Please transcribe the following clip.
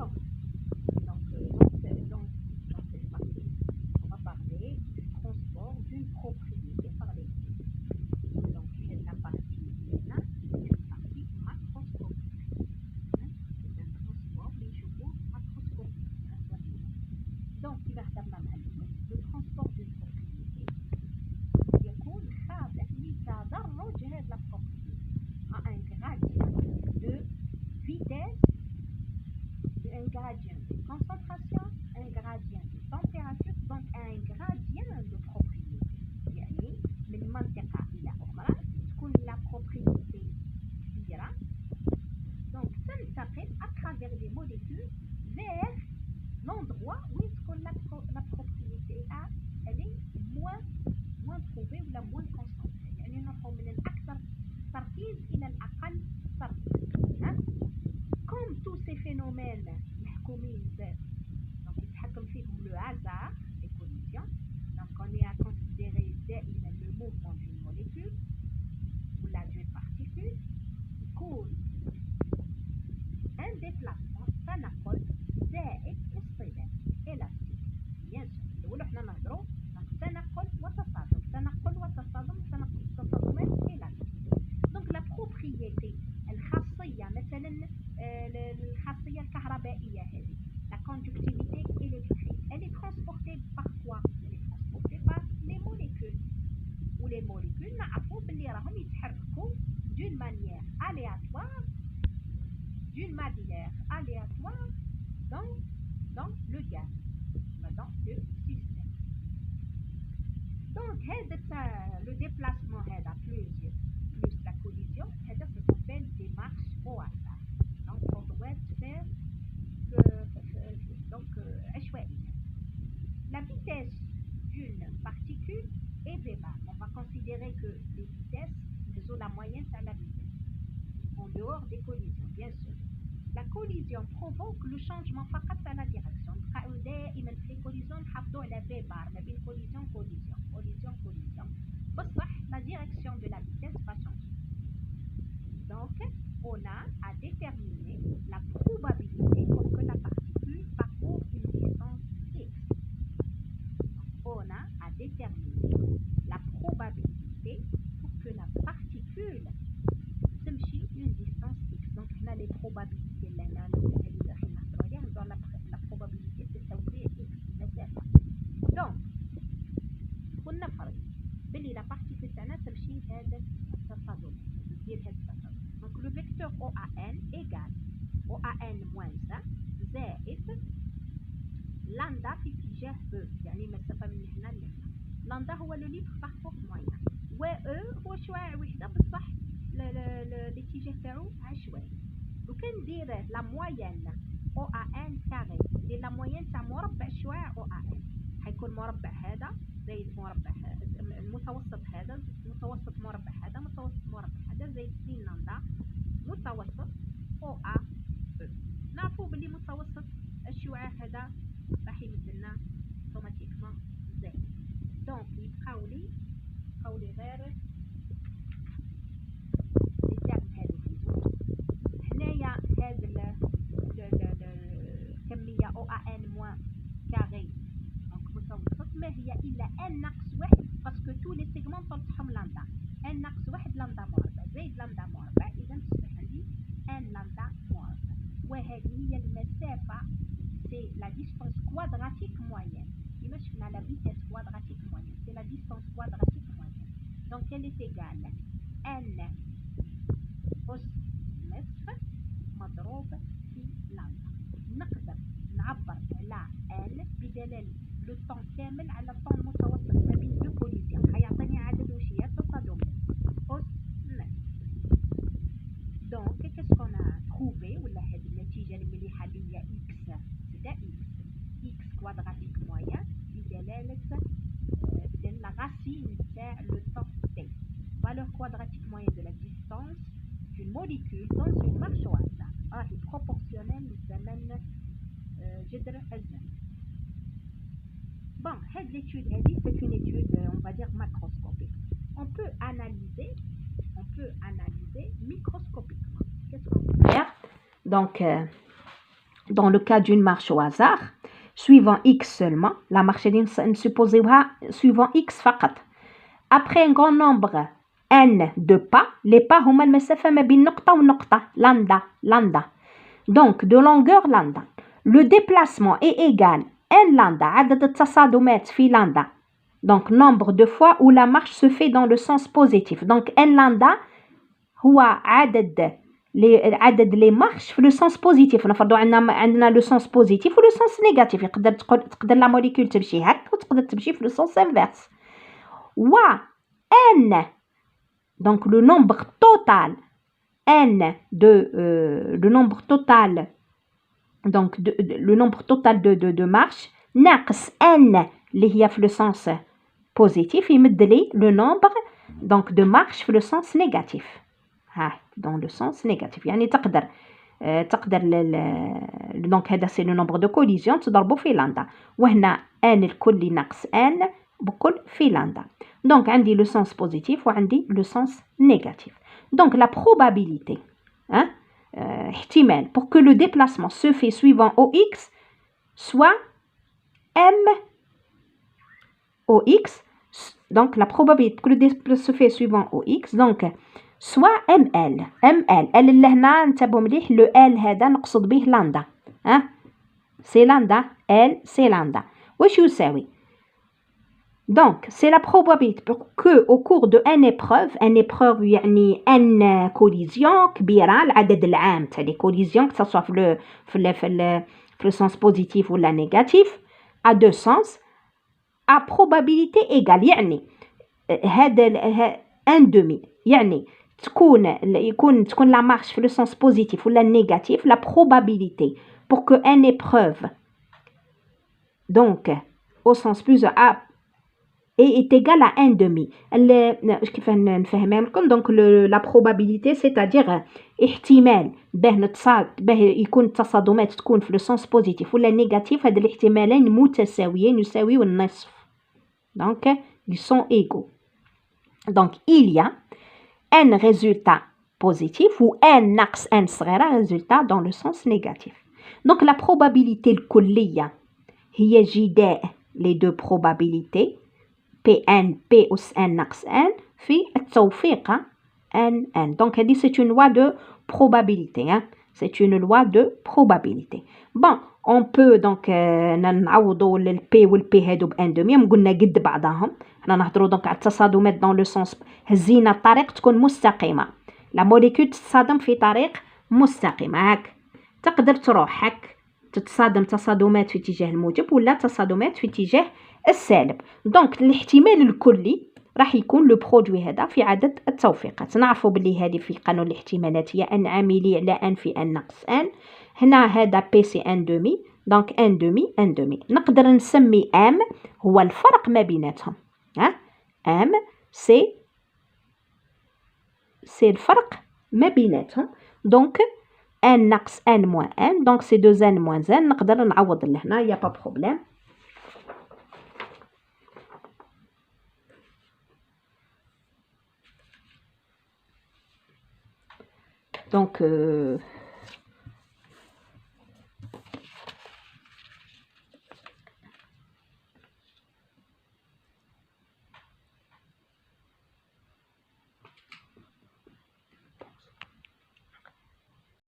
Bon, dans cette partie, on va parler du transport d'une propriété par les chevaux. Donc, la partie là, c'est une partie macroscopique. C'est un transport des chevaux macroscopiques. Donc, il va le transport d'une propriété يكون خاضع لتدرج هذه la propriété à un gradient de vitesse, un gradient de concentration, un gradient de température, donc un gradient de propriété. يعني من منطقة إلى أخرى تكون la propriété كبيرة donc تنتقل à travers des molécules vers l'endroit où la propriété elle est moins trouvée ou la moins concentrée. يعني نروحوا من الأكثر تركيز إلى الأقل تركيز. Comme tous ces phénomènes محكومين donc يتحكم فيهم le hasard des collisions. Donc on est à considérer دائما le mouvement d'une molécule ou d'une particule يكون un déplacement تنقل زائد اصطدام élastique. bien sûr الأول احنا نهضروا تنقل وتصادم تصادمان élastique. donc la propriété الخاصية مثلا الخاصية الكهربائية هذه la conductivité électrique elle est transportée par quoi؟ elle est transportée par les molécules ou les molécules نعرفوا باللي راهم يتحركوا d'une manière aléatoire dans le gaz dans le système. donc le déplacement plus la collision ça s'appelle des marches au hasard. donc on doit faire عشوائية. La vitesse d'une particule est v bar. On va considérer que les vitesses sont la moyenne à la vitesse en dehors des collisions bien sûr. La collision provoque le changement فقط à la direction. دائما في collision نحافظوا على v bar ما بين collision بصح la direction de la vitesse va changer. donc on a à déterminer la probabilité pour que la particule parcourt une distance x. on a à déterminer la probabilité pour que la particule تمشي une distance x. donc هنا les probabilités اللي هنا اللي داخلين نهضروا عليها نهضروا على la probabilité de توزيع x المسافة. donc قلنا فرض باللي la particule تاعنا تمشي هذا التصادم دير هذا التصادم. donc le vecteur OAN égale OAN moins 1 زائد لاندا في اتجاه E يعني المسافة من هنا لهنا. لاندا هو لو ليبر باركور موين و E هو شعاع وحدة بصح الاتجاه تاعو عشوائي. لو كان ندير لا موين OAN كاري ندير لا موين تاع مربع الشعاع OAN حيكون مربع هذا زائد مربع المتوسط هذا متوسط مربع هذا متوسط مربع هذا زائد 2 لاندا متوسط OA. نعرفوا باللي متوسط الشعاع هذا راح يمدلنا اوتوماتيكمون زائد. دونك يبقاو لي غير لي تاعب هادو هنايا هاد الكمية OAN موان كاري دونك متوسط ما هي الا ان ناقص واحد باسكو تو لي سيغمون طلعهم لاندا ان ناقص واحد لاندا مربع زائد لاندا مربع اذا تصبح عندي ان لاندا مربع. وهذه هي المسافة c'est la distance quadratique moyenne. Imaginez la vitesse quadratique moyenne. C'est la distance quadratique moyenne. Donc elle est égale n أس نصف مضروب في لامدا. نقدر نعبر على n بدلالة لو طون كامل على الطون المتوسط ما بين دو كوليزيون. حيعطيني عدد وشيات تصادمية أس نصف. Donc qu'est-ce qu'on a trouvé ولا هذه النتيجة المليحة اللي هي x تبدا x كوادراتيك موين بدلالة la racine تاع le temps t. valeur quadratique moyenne de la distance d'une molécule dans une marche au hasard راهي proportionnelle للزمن جذر الزمن. bon هاد l'étude هذه c'est une étude on va dire macroscopique. on peut analyser microscopiquement. Qu'est-ce qu'on peut faire? Donc dans le cas d'une marche au hasard, suivant x seulement, la marche est supposée suivant x فقط. Après un grand nombre n de pas, les pas هما المسافة ما بين نقطة ونقطة, lambda. Donc, de longueur lambda. Le déplacement est égal n lambda, عدد التصادمات في lambda. Donc, nombre de fois où la marche se fait dans le sens positif. Donc, n lambda هو عدد les marches في le sens positif. نفرضوا عندنا le sens positif ou le sens négatif. تقدر la molécule تمشي هك وتقدر تمشي في le sens inverse. و n, donc le nombre total n le nombre total donc le nombre total de marches ناقص n اللي هي في le sens positif يمد لي le nombre donc de marches في le sens négatif. Dans le sens négatif. يعني تقدر donc هذا c'est le nombre de collisions تضربه في lambda. وهنا n الكل ناقص n بكل في lambda. Donc عندي le sens positif وعندي le sens négatif. Donc la probabilité, احتمال pour que le déplacement se fait suivant OX soit M OX. Donc la probabilité pour que le déplacement se fait suivant OX donc soit ML. L اللي هنا انتبهوا مليح le L هذا نقصد به لاندا. c'est lambda, L c'est lambda. واش يساوي؟ Donc, c'est la probabilité pour que au cours de n épreuve يعني n collision كبيرة العدد العام تاع les collisions que ça soit في le sens positif ou la négatif à deux sens à probabilité égale يعني هذا un demi يعني تكون la marche في le sens positif ou la négatif la probabilité pour que n épreuve donc au sens plus est égale à 1 demi. كيف نفهمها لكم donc la probabilité c'est-à-dire احتمال باه يكون التصادمات تكون في le sens positif ولا négatif هاد الاحتمالين متساويين يساويو النصف. Donc ils sont égaux. Donc il y a n résultat positif ou n ناقص n صغيرة résultat dans le sens négatif. Donc la probabilité الكلية هي جداء les deux probabilités Pn P أس n ناقص n في التوفيق n. Donc elle dit c'est une loi de probabilité. C'est une loi de probabilité. Bon, on peut donc نعوضوا ال P وال P هادو ب n demi. قلنا قد بعضهم. حنا نهضروا donc على التصادمات dans le sens هزينا الطريق تكون مستقيمة. La molécule تتصادم في طريق مستقيم. هاك تقدر تروح هاك تتصادم تصادمات في اتجاه الموجب ولا تصادمات في اتجاه السالب. دونك الاحتمال الكلي راح يكون لو برودوي هذا في عدد التوفيقات. نعرفوا باللي هذه في قانون الاحتمالات هي ان عاملي على ان في ان ناقص ان. هنا هذا بي سي ان دومي دونك ان دومي. نقدر نسمي ام هو الفرق ما بيناتهم. ام سي الفرق ما بيناتهم. دونك ان ناقص ان موان ان دونك سي دو ان موان ان. نقدر نعوض لهنا يا با بروبليم. Donc,